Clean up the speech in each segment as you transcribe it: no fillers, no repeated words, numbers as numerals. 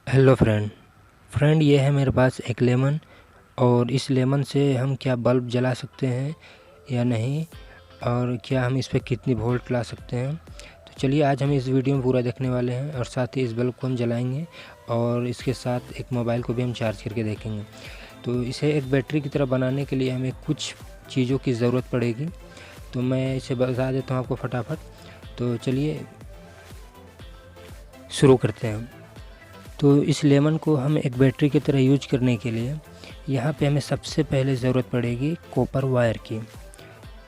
Hello friend ये है मेरे पास एक लेमन। और इस लेमन से हम क्या बल्ब जला सकते हैं या नहीं, और क्या हम इस पे कितनी वोल्ट ला सकते हैं। तो चलिए आज हम इस वीडियो में पूरा देखने वाले हैं, और साथ ही इस बल्ब को हम जलाएंगे और इसके साथ एक मोबाइल को भी हम चार्ज करके देखेंगे। तो इसे एक बैटरी की तरह बनाने के लिए हमें कुछ चीज़ों की ज़रूरत पड़ेगी, तो मैं इसे बता देता हूँ आपको फटाफट। तो चलिए शुरू करते हैं। तो इस लेमन को हम एक बैटरी की तरह यूज करने के लिए यहाँ पे हमें सबसे पहले ज़रूरत पड़ेगी कॉपर वायर की।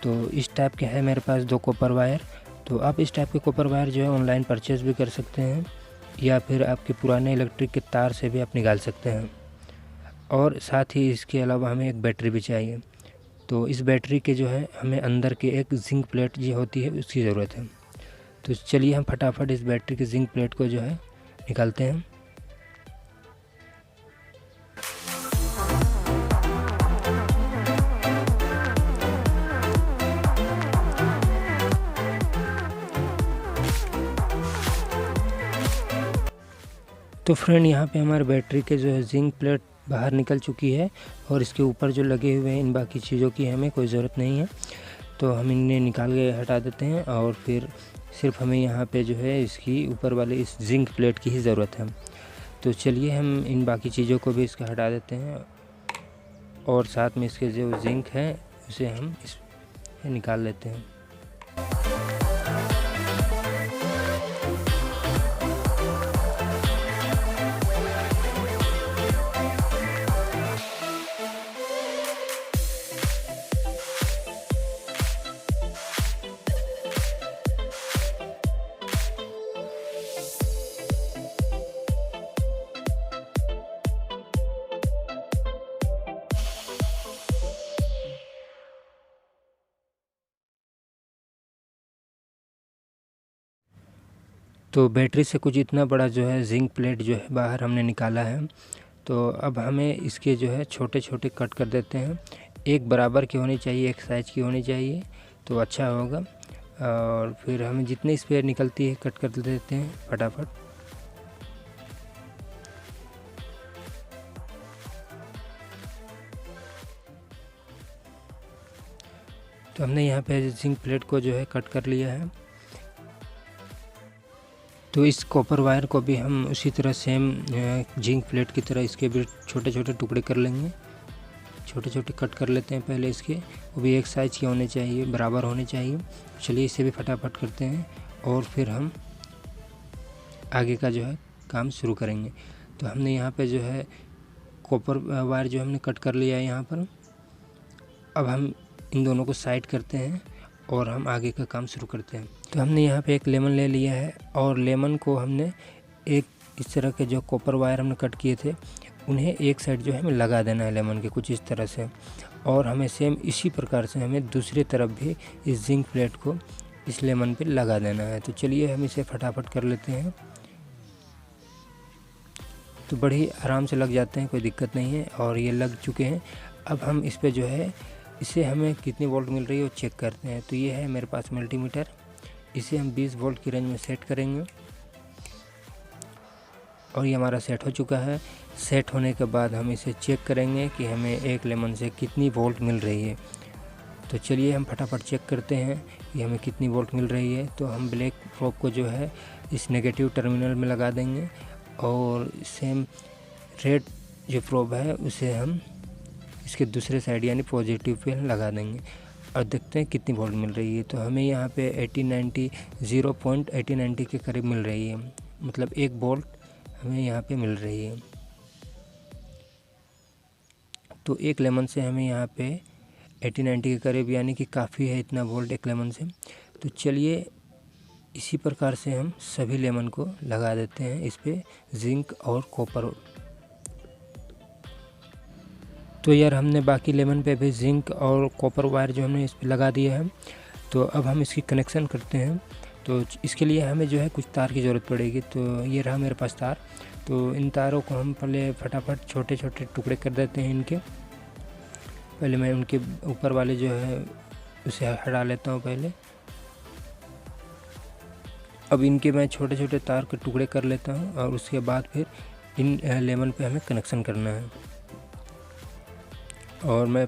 तो इस टाइप के हैं मेरे पास 2 कॉपर वायर। तो आप इस टाइप के कॉपर वायर जो है ऑनलाइन परचेज़ भी कर सकते हैं, या फिर आपके पुराने इलेक्ट्रिक के तार से भी आप निकाल सकते हैं। और साथ ही इसके अलावा हमें एक बैटरी भी चाहिए। तो इस बैटरी के जो है हमें अंदर के एक जिंक प्लेट जो होती है उसकी ज़रूरत है। तो चलिए हम फटाफट इस बैटरी के जिंक प्लेट को जो है निकालते हैं। तो फ्रेंड यहाँ पे हमारे बैटरी के जो है जिंक प्लेट बाहर निकल चुकी है, और इसके ऊपर जो लगे हुए हैं इन बाकी चीज़ों की हमें कोई ज़रूरत नहीं है। तो हम इन्हें निकाल के हटा देते हैं, और फिर सिर्फ हमें यहाँ पे जो है इसकी ऊपर वाले इस जिंक प्लेट की ही ज़रूरत है। तो चलिए हम इन बाकी चीज़ों को भी इसका हटा देते हैं, और साथ में इसके जो जिंक है उसे हम इस निकाल लेते हैं। तो बैटरी से कुछ इतना बड़ा जो है जिंक प्लेट जो है बाहर हमने निकाला है। तो अब हमें इसके जो है छोटे छोटे कट कर देते हैं। एक बराबर की होनी चाहिए, एक साइज़ की होनी चाहिए, तो अच्छा होगा। और फिर हमें जितनी स्पेयर निकलती है कट कर देते हैं फटाफट। तो हमने यहाँ पे जिंक प्लेट को जो है कट कर लिया है। तो इस कॉपर वायर को भी हम उसी तरह सेम जिंक प्लेट की तरह इसके भी छोटे छोटे टुकड़े कर लेंगे। छोटे छोटे कट कर लेते हैं पहले इसके, वो भी एक साइज़ के होने चाहिए, बराबर होने चाहिए। चलिए इसे भी फटाफट करते हैं, और फिर हम आगे का जो है काम शुरू करेंगे। तो हमने यहाँ पे जो है कॉपर वायर जो हमने कट कर लिया है यहाँ पर। अब हम इन दोनों को साइड करते हैं और हम आगे का काम शुरू करते हैं। तो हमने यहाँ पे एक लेमन ले लिया है, और लेमन को हमने एक इस तरह के जो कॉपर वायर हमने कट किए थे उन्हें एक साइड जो है हमें लगा देना है लेमन के, कुछ इस तरह से। और हमें सेम इसी प्रकार से हमें दूसरी तरफ भी इस जिंक प्लेट को इस लेमन पे लगा देना है। तो चलिए हम इसे फटाफट कर लेते हैं। तो बड़ी आराम से लग जाते हैं, कोई दिक्कत नहीं है, और ये लग चुके हैं। अब हम इस पे जो है इसे हमें कितनी वोल्ट मिल रही है वो चेक करते हैं। तो ये है मेरे पास मल्टीमीटर, इसे हम 20 वोल्ट की रेंज में सेट करेंगे, और ये हमारा सेट हो चुका है। सेट होने के बाद हम इसे चेक करेंगे कि हमें एक लेमन से कितनी वोल्ट मिल रही है। तो चलिए हम फटाफट चेक करते हैं कि हमें कितनी वोल्ट मिल रही है। तो हम ब्लैक प्रोब को जो है इस नेगेटिव टर्मिनल में लगा देंगे, और सेम रेड जो प्रोब है उसे हम इसके दूसरे साइड यानी पॉजिटिव पे लगा देंगे, और देखते हैं कितनी वोल्ट मिल रही है। तो हमें यहाँ पे 80-90 0.80-90 के करीब मिल रही है, मतलब 1 वोल्ट हमें यहाँ पे मिल रही है। तो एक लेमन से हमें यहाँ पे 80-90 के करीब, यानी कि काफ़ी है इतना वोल्ट एक लेमन से। तो चलिए इसी प्रकार से हम सभी लेमन को लगा देते हैं इस पे जिंक और कॉपर। तो यार हमने बाकी लेमन पे भी जिंक और कॉपर वायर जो हमने इस पे लगा दिया है। तो अब हम इसकी कनेक्शन करते हैं। तो इसके लिए हमें जो है कुछ तार की ज़रूरत पड़ेगी। तो ये रहा मेरे पास तार। तो इन तारों को हम पहले फटाफट छोटे छोटे टुकड़े कर देते हैं इनके। पहले मैं उनके ऊपर वाले जो है उसे हटा लेता हूँ पहले। अब इनके मैं छोटे छोटे तार के टुकड़े कर लेता हूँ, और उसके बाद फिर इन लेमन पे हमें कनेक्शन करना है। और मैं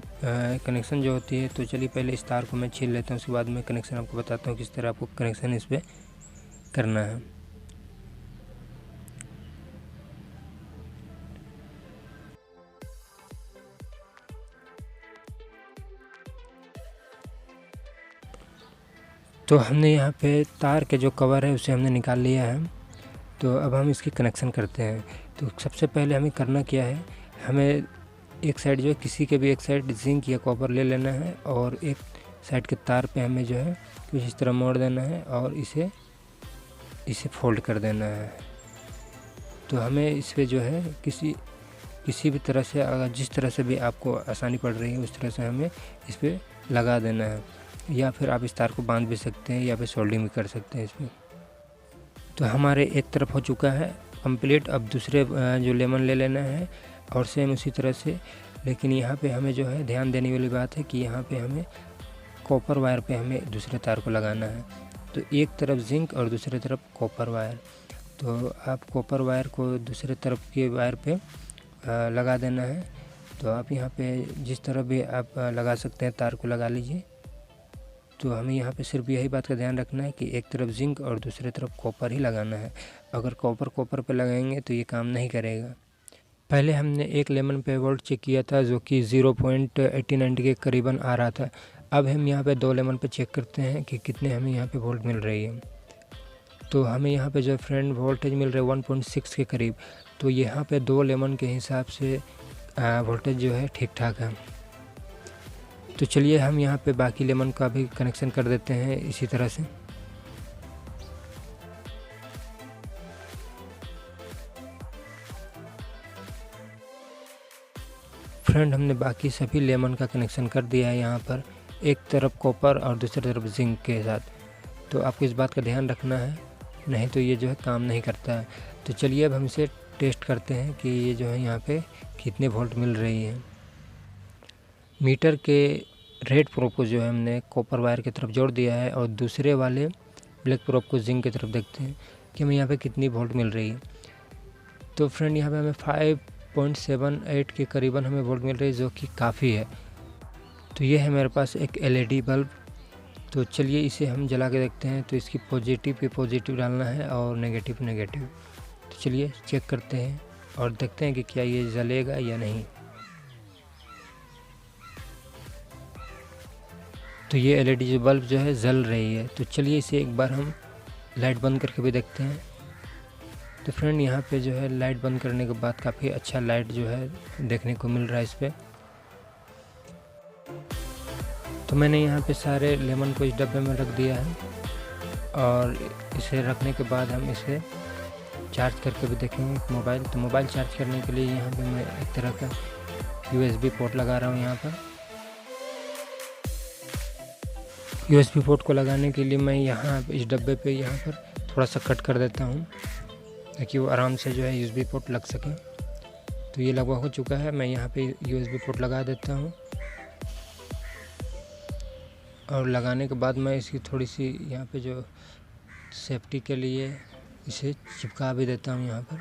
कनेक्शन जो होती है, तो चलिए पहले इस तार को मैं छील लेता हूँ, उसके बाद मैं कनेक्शन आपको बताता हूँ किस तरह आपको कनेक्शन इस पर करना है। तो हमने यहाँ पे तार के जो कवर है उसे हमने निकाल लिया है। तो अब हम इसकी कनेक्शन करते हैं। तो सबसे पहले हमें करना क्या है, हमें एक साइड जो है किसी के भी एक साइड जिंक या कॉपर ले लेना है और एक साइड के तार पे हमें जो है कुछ इस तरह मोड़ देना है और इसे फोल्ड कर देना है। तो हमें इस पर जो है किसी भी तरह से, अगर जिस तरह से भी आपको आसानी पड़ रही है उस तरह से हमें इस पर लगा देना है, या फिर आप इस तार को बांध भी सकते हैं या फिर सोल्डिंग भी कर सकते हैं इसमें। तो हमारे एक तरफ हो चुका है कंप्लीट। अब दूसरे जो लेमन ले लेना है और सेम उसी तरह से, लेकिन यहाँ पे हमें जो है ध्यान देने वाली बात है कि यहाँ पे हमें कॉपर वायर पे हमें दूसरे तार को लगाना है। तो एक तरफ जिंक और दूसरे तरफ कॉपर वायर। तो आप कॉपर वायर को दूसरे तरफ के वायर पे लगा देना है। तो आप यहाँ पे जिस तरह भी आप लगा सकते हैं तार को लगा लीजिए। तो हमें यहाँ पे सिर्फ यही बात का ध्यान रखना है कि एक तरफ जिंक और दूसरे तरफ कॉपर ही लगाना है। अगर कॉपर पे लगाएंगे तो ये काम नहीं करेगा। पहले हमने एक लेमन पे वोल्ट चेक किया था जो कि 0.89 के करीबन आ रहा था। अब हम यहाँ पे 2 लेमन पे चेक करते हैं कि कितने हमें यहाँ पे वोल्ट मिल रही है। तो हमें यहाँ पे जो फ्रेंड वोल्टेज मिल रहा है 1.6 के करीब। तो यहाँ पे 2 लेमन के हिसाब से वोल्टेज जो है ठीक ठाक है। तो चलिए हम यहाँ पे बाकी लेमन का भी कनेक्शन कर देते हैं इसी तरह से। फ्रेंड हमने बाकी सभी लेमन का कनेक्शन कर दिया है यहाँ पर, एक तरफ कॉपर और दूसरी तरफ जिंक के साथ। तो आपको इस बात का ध्यान रखना है, नहीं तो ये जो है काम नहीं करता है। तो चलिए अब हम इसे टेस्ट करते हैं कि ये जो है यहाँ पे कितने वोल्ट मिल रही है। मीटर के रेड प्रोब को जो है हमने कॉपर वायर की तरफ जोड़ दिया है और दूसरे वाले ब्लैक प्रोब को जिंक की तरफ देखते हैं कि हमें यहाँ पे कितनी वोल्ट मिल रही है। तो फ्रेंड यहाँ पे हमें 5.78 के करीबन हमें वोल्ट मिल रही है, जो कि काफ़ी है। तो ये है मेरे पास एक LED बल्ब। तो चलिए इसे हम जला के देखते हैं। तो इसकी पॉजिटिव पे पॉजिटिव डालना है और नेगेटिव पे नेगेटिव। तो चलिए चेक करते हैं और देखते हैं कि क्या ये जलेगा या नहीं। तो ये LED बल्ब जो है जल रही है। तो चलिए इसे एक बार हम लाइट बंद करके भी देखते हैं। तो फ्रेंड यहाँ पे जो है लाइट बंद करने के बाद काफ़ी अच्छा लाइट जो है देखने को मिल रहा है इस पर। तो मैंने यहाँ पे सारे लेमन को इस डब्बे में रख दिया है और इसे रखने के बाद हम इसे चार्ज करके भी देखेंगे मोबाइल। तो मोबाइल चार्ज करने के लिए यहाँ पे मैं एक तरह का USB पोर्ट लगा रहा हूँ। यहाँ पर USB पोर्ट को लगाने के लिए मैं यहाँ इस डब्बे पे यहाँ पर थोड़ा सा कट कर देता हूँ ताकि वो आराम से जो है USB पोर्ट लग सके। तो ये लगवा हो चुका है, मैं यहाँ पे USB पोर्ट लगा देता हूँ और लगाने के बाद मैं इसकी थोड़ी सी यहाँ पे जो सेफ्टी के लिए इसे चिपका भी देता हूँ यहाँ पर।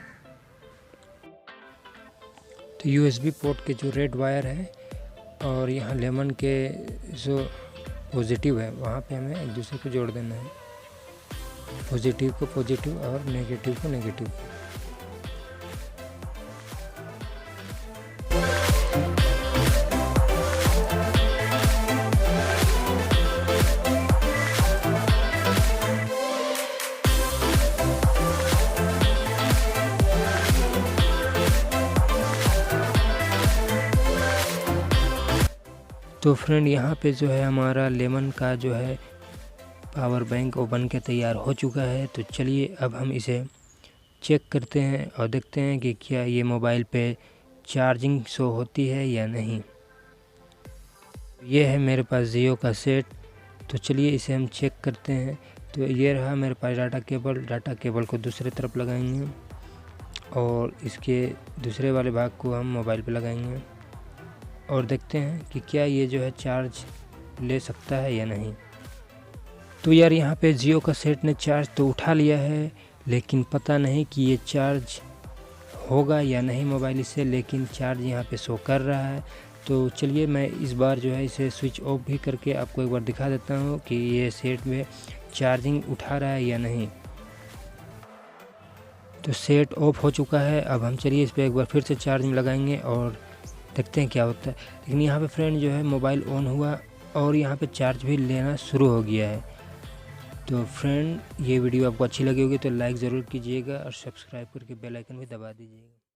तो USB पोर्ट के जो रेड वायर है और यहाँ लेमन के जो पॉजिटिव है वहाँ पे हमें एक दूसरे को जोड़ देना है, पॉजिटिव को पॉजिटिव और नेगेटिव को नेगेटिव। तो फ्रेंड यहाँ पे जो है हमारा लेमन का जो है पावर बैंक वो बन के तैयार हो चुका है। तो चलिए अब हम इसे चेक करते हैं और देखते हैं कि क्या ये मोबाइल पे चार्जिंग शो होती है या नहीं। ये है मेरे पास जियो का सेट। तो चलिए इसे हम चेक करते हैं। तो ये रहा मेरे पास डाटा केबल को दूसरे तरफ लगाएंगे और इसके दूसरे वाले भाग को हम मोबाइल पे लगाएंगे और देखते हैं कि क्या ये जो है चार्ज ले सकता है या नहीं। तो यार यहाँ पे जियो का सेट ने चार्ज तो उठा लिया है, लेकिन पता नहीं कि ये चार्ज होगा या नहीं मोबाइल इससे, लेकिन चार्ज यहाँ पे शो कर रहा है। तो चलिए मैं इस बार जो है इसे स्विच ऑफ भी करके आपको एक बार दिखा देता हूँ कि ये सेट में चार्जिंग उठा रहा है या नहीं। तो सेट ऑफ हो चुका है। अब हम चलिए इस पर एक बार फिर से चार्ज में लगाएंगे और देखते हैं क्या होता है। लेकिन यहाँ पे फ्रेंड जो है मोबाइल ऑन हुआ और यहाँ पे चार्ज भी लेना शुरू हो गया है। तो फ्रेंड ये वीडियो आपको अच्छी लगी होगी तो लाइक ज़रूर कीजिएगा और सब्सक्राइब करके बेल आइकन भी दबा दीजिएगा।